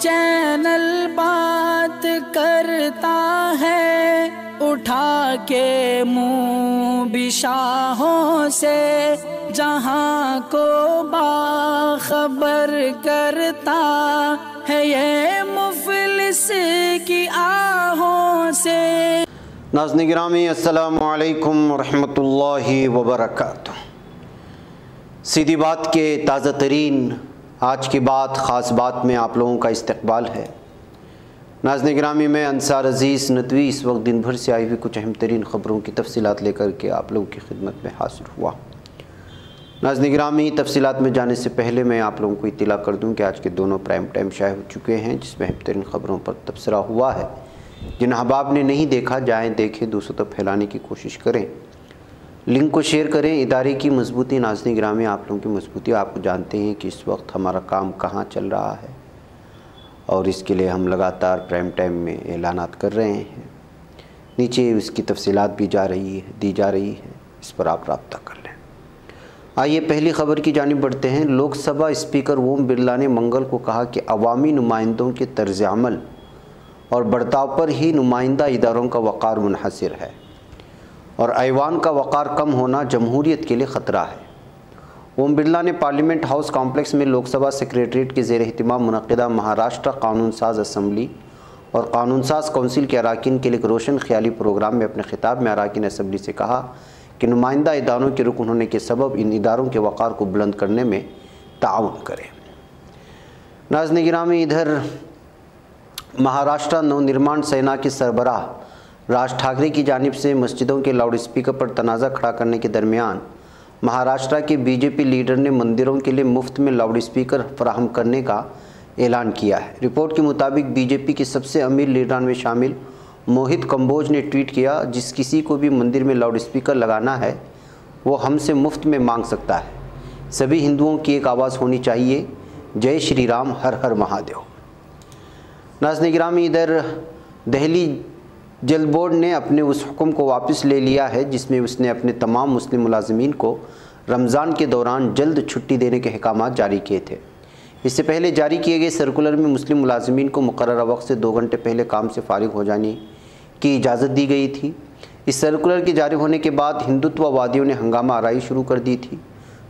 Channel بات کرتا ہے اٹھا کے منہ بھی شاہوں سے، جہاں کو باخبر کرتا ہے یہ مفلس کی آہوں سے۔ ناظرین گرامی السلام علیکم ورحمۃ اللہ وبرکاتہ۔ سیدھی بات کے تازہ ترین آج کی بات خاص بات میں آپ لوگوں کا استقبال ہے۔ ناظرین گرامی میں انصار عزیز ندوی اس وقت دن بھر سے آئی ہوئی کچھ اہم ترین خبروں کی تفصیلات لے کر کے آپ لوگوں کی خدمت میں حاضر ہوا۔ ناظرین گرامی تفصیلات میں جانے سے پہلے میں آپ لوگوں کو اطلاع کر دوں کہ آج کے دونوں پرائم ٹائم شائع ہو چکے ہیں، جس میں اہم ترین خبروں پر تبصرہ ہوا ہے۔ جن احباب نے نہیں دیکھا جائیں دیکھیں، دوسروں تک پھیلانے کی کوشش کریں، لنک کو شیئر کریں۔ ادارے کی مضبوطی، ناظرین گرامی آپ لوگوں کی مضبوطی، آپ کو جانتے ہیں کہ اس وقت ہمارا کام کہاں چل رہا ہے اور اس کے لیے ہم لگاتار پرائم ٹائم میں اعلانات کر رہے ہیں۔ نیچے اس کی تفصیلات بھی دی جا رہی ہے، اس پر آپ رابطہ کر لیں۔ آئیے پہلی خبر کی جانب بڑھتے ہیں۔ لوک سبھا اسپیکر اوم برلا نے منگل کو کہا کہ عوامی نمائندوں کے طرز عمل اور برتاؤ پر ہی نمائندہ اداروں کا وقار منحصر ہے اور ایوان کا وقار کم ہونا جمہوریت کے لیے خطرہ ہے۔ اوم برلا نے پارلیمنٹ ہاؤس کمپلیکس میں لوک سبھا سیکریٹریٹ کے زیر اہتمام منعقدہ مہاراشٹر قانون ساز اسمبلی اور قانون ساز کونسل کے اراکین کے لیے ایک روشن خیالی پروگرام میں اپنے خطاب میں اراکین اسمبلی سے کہا کہ نمائندہ اداروں کے رکن ہونے کے سبب ان اداروں کے وقار کو بلند کرنے میں تعاون کریں۔ ناظرین گرامی ادھر مہاراشٹر نو نرمان سینا کے سربراہ راج ٹھاکرے کی جانب سے مسجدوں کے لاؤڈ اسپیکر پر تنازع کھڑا کرنے کے درمیان مہاراشٹر کے بی جے پی لیڈر نے مندروں کے لیے مفت میں لاؤڈ اسپیکر فراہم کرنے کا اعلان کیا ہے۔ رپورٹ کے مطابق بی جے پی کے سب سے امیر لیڈران میں شامل موہت کمبوج نے ٹویٹ کیا، جس کسی کو بھی مندر میں لاؤڈ اسپیکر لگانا ہے وہ ہم سے مفت میں مانگ سکتا ہے۔ سبھی ہندوؤں کی ایک آواز ہونی چاہیے، جے شری رام، ہر ہر مہادیو۔ ناظرین گرامی ادھر دہلی جل بورڈ نے اپنے اس حکم کو واپس لے لیا ہے جس میں اس نے اپنے تمام مسلم ملازمین کو رمضان کے دوران جلد چھٹی دینے کے احکامات جاری کیے تھے۔ اس سے پہلے جاری کیے گئے سرکولر میں مسلم ملازمین کو مقررہ وقت سے 2 گھنٹے پہلے کام سے فارغ ہو جانے کی اجازت دی گئی تھی۔ اس سرکولر کے جاری ہونے کے بعد ہندوتوا وادیوں نے ہنگامہ آرائی شروع کر دی تھی۔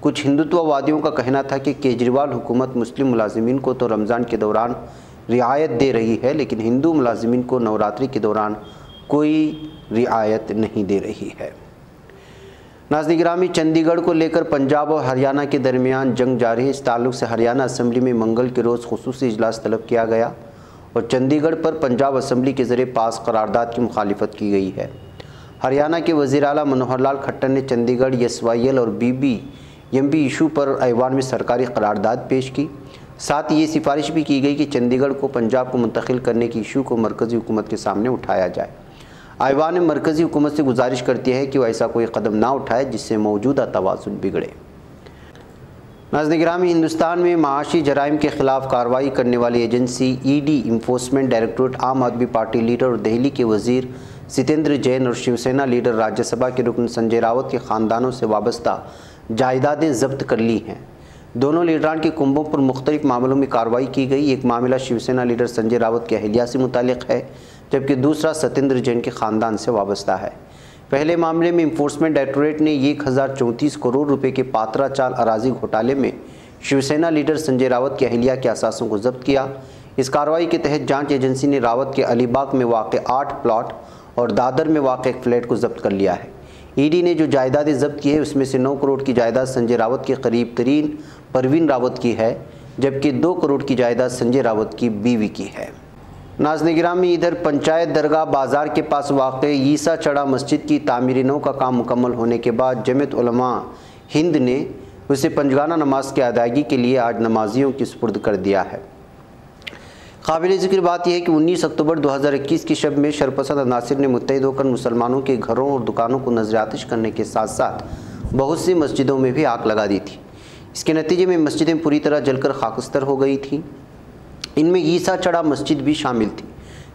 کچھ ہندوتوا وادیوں کا کہنا تھا کہ کیجریوال حکومت مسلم ملازمین کو تو رمضان کے دوران رعایت دے رہی ہے لیکن ہندو ملازمین کو نوراتری کے دوران کوئی رعایت نہیں دے رہی ہے۔ ناظرین گرامی چندی گڑھ کو لے کر پنجاب اور ہریانہ کے درمیان جنگ جاری ہے۔ اس تعلق سے ہریانہ اسمبلی میں منگل کے روز خصوصی اجلاس طلب کیا گیا اور چندی گڑھ پر پنجاب اسمبلی کے ذریعے پاس قرارداد کی مخالفت کی گئی ہے۔ ہریانہ کے وزیر اعلیٰ منوہر لال کھٹر نے Chandigarh S Y L اور B B M B issue پر ایوان میں سرکاری قرارداد پیش کی۔ ساتھ ہی یہ سفارش بھی کی گئی کہ چندی گڑھ کو پنجاب کو منتقل کرنے کی ایشو کو مرکزی حکومت کے سامنے اٹھایا جائے۔ ایوان نے مرکزی حکومت سے گزارش کرتی ہے کہ وہ ایسا کوئی قدم نہ اٹھائے جس سے موجودہ توازن بگڑے۔ ناظرین گرامی ہندوستان میں معاشی جرائم کے خلاف کارروائی کرنے والی agency E D enforcement directorate عام آدمی پارٹی لیڈر اور دہلی کے وزیر ستیندر جین اور شیو سینا لیڈر راجیہ سبھا کے رکن سنجے راوت کے خاندانوں سے وابستہ جائیدادیں ضبط کر لی ہیں۔ دونوں لیڈران کے کنبوں پر مختلف معاملوں میں کارروائی کی گئی۔ ایک معاملہ شیو سینا لیڈر سنجے راوت کے اہلیہ سے متعلق ہے جبکہ دوسرا ستیندر جین کے خاندان سے وابستہ ہے۔ پہلے معاملے میں انفورسمنٹ ڈائریکٹوریٹ نے 1034 کروڑ روپے کے پاترا چال اراضی گھوٹالے میں شیو سینا لیڈر سنجے راوت کے اہلیہ کے اثاثوں کو ضبط کیا۔ اس کارروائی کے تحت جانچ ایجنسی نے راوت کے علی باغ میں واقع 8 پلاٹ اور دادر میں واقع ایک فلیٹ کو ضبط کر لیا ہے۔ ای ڈی نے جو جائیدادیں ضبط کی ہے اس میں سے 9 کروڑ کی جائیداد سنجے راوت کے قریب ترین پروین راوت کی ہے جبکہ 2 کروڑ کی جائیداد سنجے راوت کی بیوی کی ہے۔ ناظرین گرامی ادھر پنچایت درگاہ بازار کے پاس واقع عیسیٰ چڑھا مسجد کی تعمیر نو کا کام مکمل ہونے کے بعد جمعیت علماء ہند نے اسے پنجگانہ نماز کی ادائیگی کے لیے آج نمازیوں کی سپرد کر دیا ہے۔ قابل ذکر بات یہ ہے کہ 19 اکتوبر 2021 کی شب میں شرپسند عناصر نے متحد ہو کر مسلمانوں کے گھروں اور دکانوں کو نذر آتش کرنے کے ساتھ ساتھ بہت سی مسجدوں میں بھی آگ لگا دی تھی۔ اس کے نتیجے میں مسجدیں پوری طرح جل کر خاکستر ہو گئی تھیں۔ ان میں عیسیٰ چڑھا مسجد بھی شامل تھی۔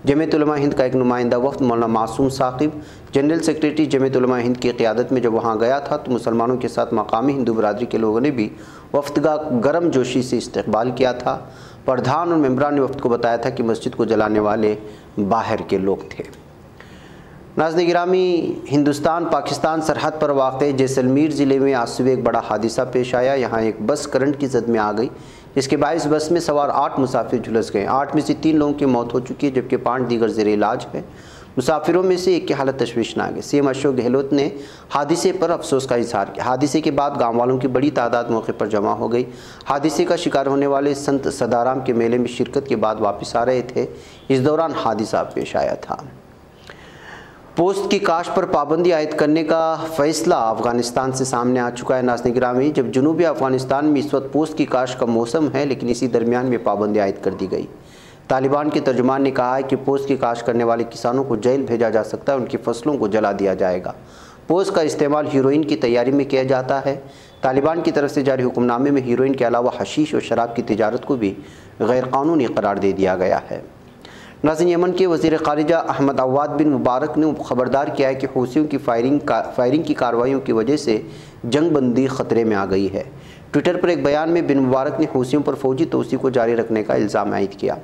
جمعیت علماء ہند کا ایک نمائندہ وفد مولانا معصوم ثاقب جنرل سیکریٹری جمعیت علماء ہند کی قیادت میں جب وہاں گیا تھا تو مسلمانوں کے ساتھ مقامی ہندو برادری کے لوگوں نے بھی وفد کا گرم جوشی سے استقبال کیا تھا۔ پردھان اور ممبران وفد کو بتایا تھا کہ مسجد کو جلانے والے باہر کے لوگ تھے۔ ناظرین گرامی، ہندوستان پاکستان سرحد پر واقع جیسلمیر ضلع میں آج صبح ایک بڑا حادثہ پیش آیا۔ یہاں ایک بس کرنٹ کی زد میں آ گئی، جس کے باعث بس میں سوار 8 مسافر جھلس گئے۔ 8 میں سے 3 لوگوں کی موت ہو چکی ہے، جبکہ 5 دیگر زیر علاج ہیں۔ مسافروں میں سے ایک کی حالت تشویشناک ہے۔ سی ایم اشوک گہلوت نے حادثے پر افسوس کا اظہار کیا۔ حادثے کے بعد گاؤں والوں کی بڑی تعداد موقع پر جمع ہو گئی۔ حادثے کا شکار ہونے والے سنت سدارام کے میلے میں شرکت کے بعد واپس آ رہے تھے، اس دوران حادثہ پیش آیا تھا۔ پوست کی کاشت پر پابندی عائد کرنے کا فیصلہ افغانستان سے سامنے آ چکا ہے۔ ناظرین گرامی، جب جنوبی افغانستان میں اس وقت پوست کی کاشت کا موسم ہے، لیکن اسی درمیان میں پابندی عائد کر دی گئی۔ طالبان کے ترجمان نے کہا ہے کہ پوست کی کاشت کرنے والے کسانوں کو جیل بھیجا جا سکتا ہے، ان کی فصلوں کو جلا دیا جائے گا۔ پوست کا استعمال ہیروئن کی تیاری میں کیا جاتا ہے۔ طالبان کی طرف سے جاری حکم نامے میں ہیروئن کے علاوہ حشیش اور شراب کی تجارت کو بھی غیر قانونی قرار دے دیا گیا ہے۔ ناظرین، یمن کے وزیر خارجہ احمد عواد بن مبارک نے خبردار کیا ہے کہ حوثیوں کی فائرنگ کی کارروائیوں کی وجہ سے جنگ بندی خطرے میں آ گئی ہے۔ ٹویٹر پر ایک بیان میں بن مبارک نے حوثیوں پر فوجی توسیع کو جاری رکھنے کا الزام عائد کیا۔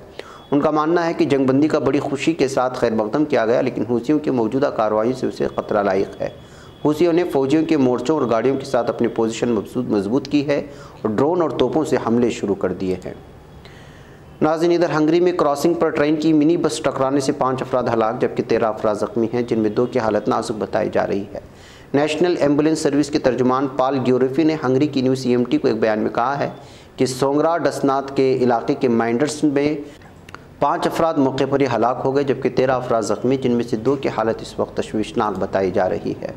ان کا ماننا ہے کہ جنگ بندی کا بڑی خوشی کے ساتھ خیر مقدم کیا گیا، لیکن حوثیوں کی موجودہ کارروائیوں سے اسے خطرہ لاحق ہے۔ حوثیوں نے فوجیوں کے مورچوں اور گاڑیوں کے ساتھ اپنی پوزیشن مضبوط کی ہے اور ڈرون اور توپوں سے حملے شروع کر دیے ہیں۔ ناظرین، ادھر ہنگری میں کراسنگ پر ٹرین کی منی بس ٹکرانے سے 5 افراد ہلاک جبکہ 13 افراد زخمی ہیں، جن میں 2 کی حالت نازک بتائی جا رہی ہے۔ نیشنل ایمبولینس سروس کے ترجمان پال گیوریفی نے ہنگری کی نیوز CMT کو ایک بیان میں کہا ہے کہ سونگرا ڈسنات کے علاقے کے مائنڈرس میں 5 افراد موقع پر ہی ہلاک ہو گئے جبکہ 13 افراد زخمی، جن میں سے 2 کی حالت اس وقت تشویشناک بتائی جا رہی ہے۔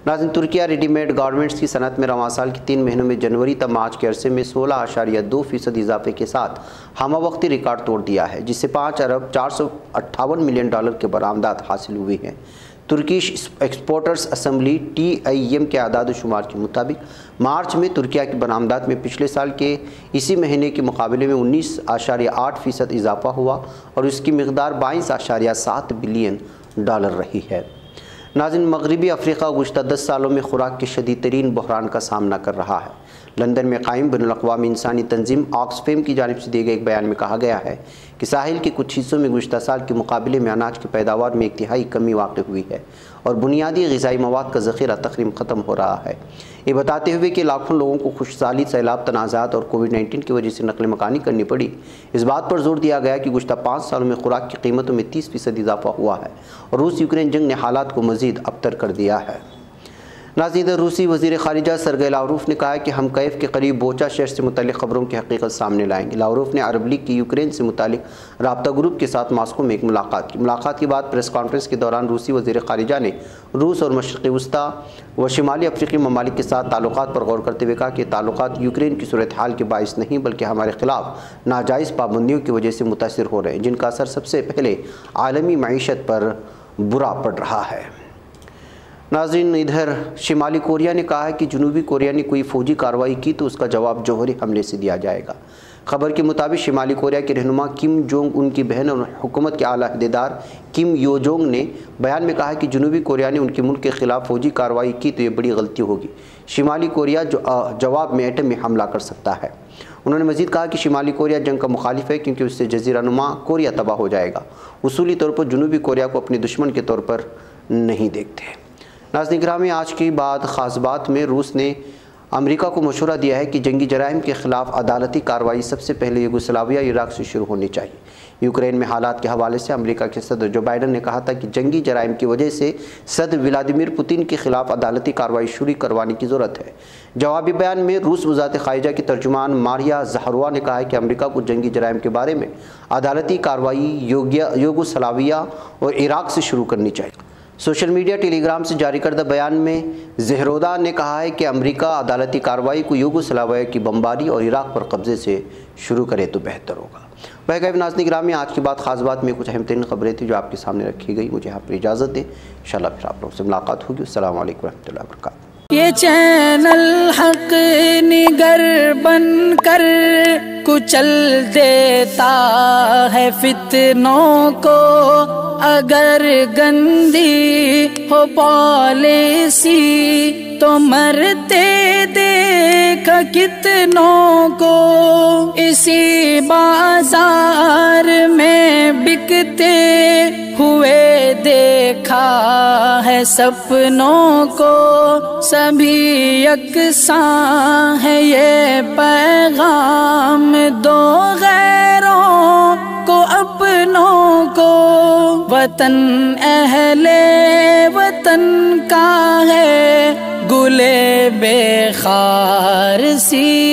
ناظرین، ترکیہ ریڈی میڈ گارمنٹس کی صنعت میں رواں سال کے 3 مہینوں میں جنوری تا مارچ کے عرصے میں 16.2% اضافے کے ساتھ ہمہ وقتی ریکارڈ توڑ دیا ہے، جس سے $5 ارب 458 ملین کے برآمدات حاصل ہوئی ہیں۔ ترکیش ایکسپورٹرز اسمبلی TIM کے اعداد و شمار کے مطابق مارچ میں ترکیہ کی برآمدات میں پچھلے سال کے اسی مہینے کے مقابلے میں 19.8% اضافہ ہوا اور اس کی مقدار $22.7 بلین رہی ہے۔ ناظرین، مغربی افریقہ گزشتہ 10 سالوں میں خوراک کے شدید ترین بحران کا سامنا کر رہا ہے۔ لندن میں قائم بین الاقوامی انسانی تنظیم آکسفیم کی جانب سے دیے گئے ایک بیان میں کہا گیا ہے کہ ساحل کے کچھ حصوں میں گزشتہ سال کے مقابلے میں اناج کی پیداوار میں 1/3 کمی واقع ہوئی ہے اور بنیادی غذائی مواد کا ذخیرہ تقریباً ختم ہو رہا ہے۔ یہ بتاتے ہوئے کہ لاکھوں لوگوں کو خشکسالی، سیلاب، تنازعات اور کووڈ-19 کی وجہ سے نقل مکانی کرنی پڑی، اس بات پر زور دیا گیا کہ گزشتہ 5 سالوں میں خوراک کی قیمتوں میں 30% اضافہ ہوا ہے اور روس یوکرین جنگ نے حالات کو مزید ابتر کر دیا ہے۔ ناظرین، روسی وزیر خارجہ سرگئی لاوروف نے کہا ہے کہ ہم کیف کے قریب بوچا شہر سے متعلق خبروں کی حقیقت سامنے لائیں گے۔ لاوروف نے عرب لیگ کی یوکرین سے متعلق رابطہ گروپ کے ساتھ ماسکو میں ایک ملاقات کے بعد پریس کانفرنس کے دوران روسی وزیر خارجہ نے روس اور مشرقی وسطی و شمالی افریقی ممالک کے ساتھ تعلقات پر غور کرتے ہوئے کہا کہ تعلقات یوکرین کی صورتحال کے باعث نہیں بلکہ ہمارے خلاف ناجائز پابندیوں کی وجہ سے متاثر ہو رہے ہیں، جن کا اثر سب سے پہلے عالمی معیشت پر برا پڑ رہا ہے۔ ناظرین، ادھر شمالی کوریا نے کہا ہے کہ جنوبی کوریا نے کوئی فوجی کارروائی کی تو اس کا جواب جوہری حملے سے دیا جائے گا۔ خبر کے مطابق شمالی کوریا کے رہنما کم جونگ ان کی بہن اور حکومت کے اعلیٰ عہدیدار کم یو جونگ نے بیان میں کہا کہ جنوبی کوریا نے ان کے ملک کے خلاف فوجی کارروائی کی تو یہ بڑی غلطی ہوگی۔ شمالی کوریا جواب میں ایٹمی حملہ کر سکتا ہے۔ انہوں نے مزید کہا کہ شمالی کوریا جنگ کا مخالف ہے کیونکہ اس سے جزیرہ نما کوریا تباہ ہو جائے گا۔ اصولی طور پر جنوبی کوریا کو اپنے دشمن کے طور پر نہیں دیکھتے۔ ناظرین گرامی، آج کی خاص بات میں روس نے امریکہ کو مشورہ دیا ہے کہ جنگی جرائم کے خلاف عدالتی کارروائی سب سے پہلے یوگوسلاویہ عراق سے شروع ہونی چاہیے۔ یوکرین میں حالات کے حوالے سے امریکہ کے صدر جو بائیڈن نے کہا تھا کہ جنگی جرائم کی وجہ سے صدر ولادیمیر پوتین کے خلاف عدالتی کارروائی شروع کروانے کی ضرورت ہے۔ جوابی بیان میں روس وزارت خارجہ کی ترجمان ماریا زہروا نے کہا ہے کہ امریکہ کو جنگی جرائم کے بارے میں عدالتی کارروائی یوگوسلاویہ اور عراق سے شروع کرنی چاہیے۔ سوشل میڈیا ٹیلی گرام سے جاری کردہ بیان میں زہرودا نے کہا ہے کہ امریکہ عدالتی کارروائی کو یوگوسلاویہ کی بمباری اور عراق پر قبضے سے شروع کرے تو بہتر ہوگا۔ بہرکیف ناظرین گرامی، آج کی خاص بات میں کچھ اہم ترین خبریں تھیں جو آپ کے سامنے رکھی گئی۔ مجھے آپ پر اجازت دیں، انشاءاللہ پھر آپ لوگوں سے ملاقات ہوگی۔ السلام علیکم ورحمۃ اللہ وبرکاتہ۔ یہ چینل حق نگر بن کر کچل دیتا ہے فتنوں کو، اگر گندی ہو پالیسی تو تو مرتے دیکھا کتنوں کو، اسی بازار میں بکتے ہوئے دیکھا ہے سپنوں کو، سبھی یکساں ہے یہ پیغام دو غیروں کو اپنوں کو، وطن اہل وطن کا ہے گلے بے خار سی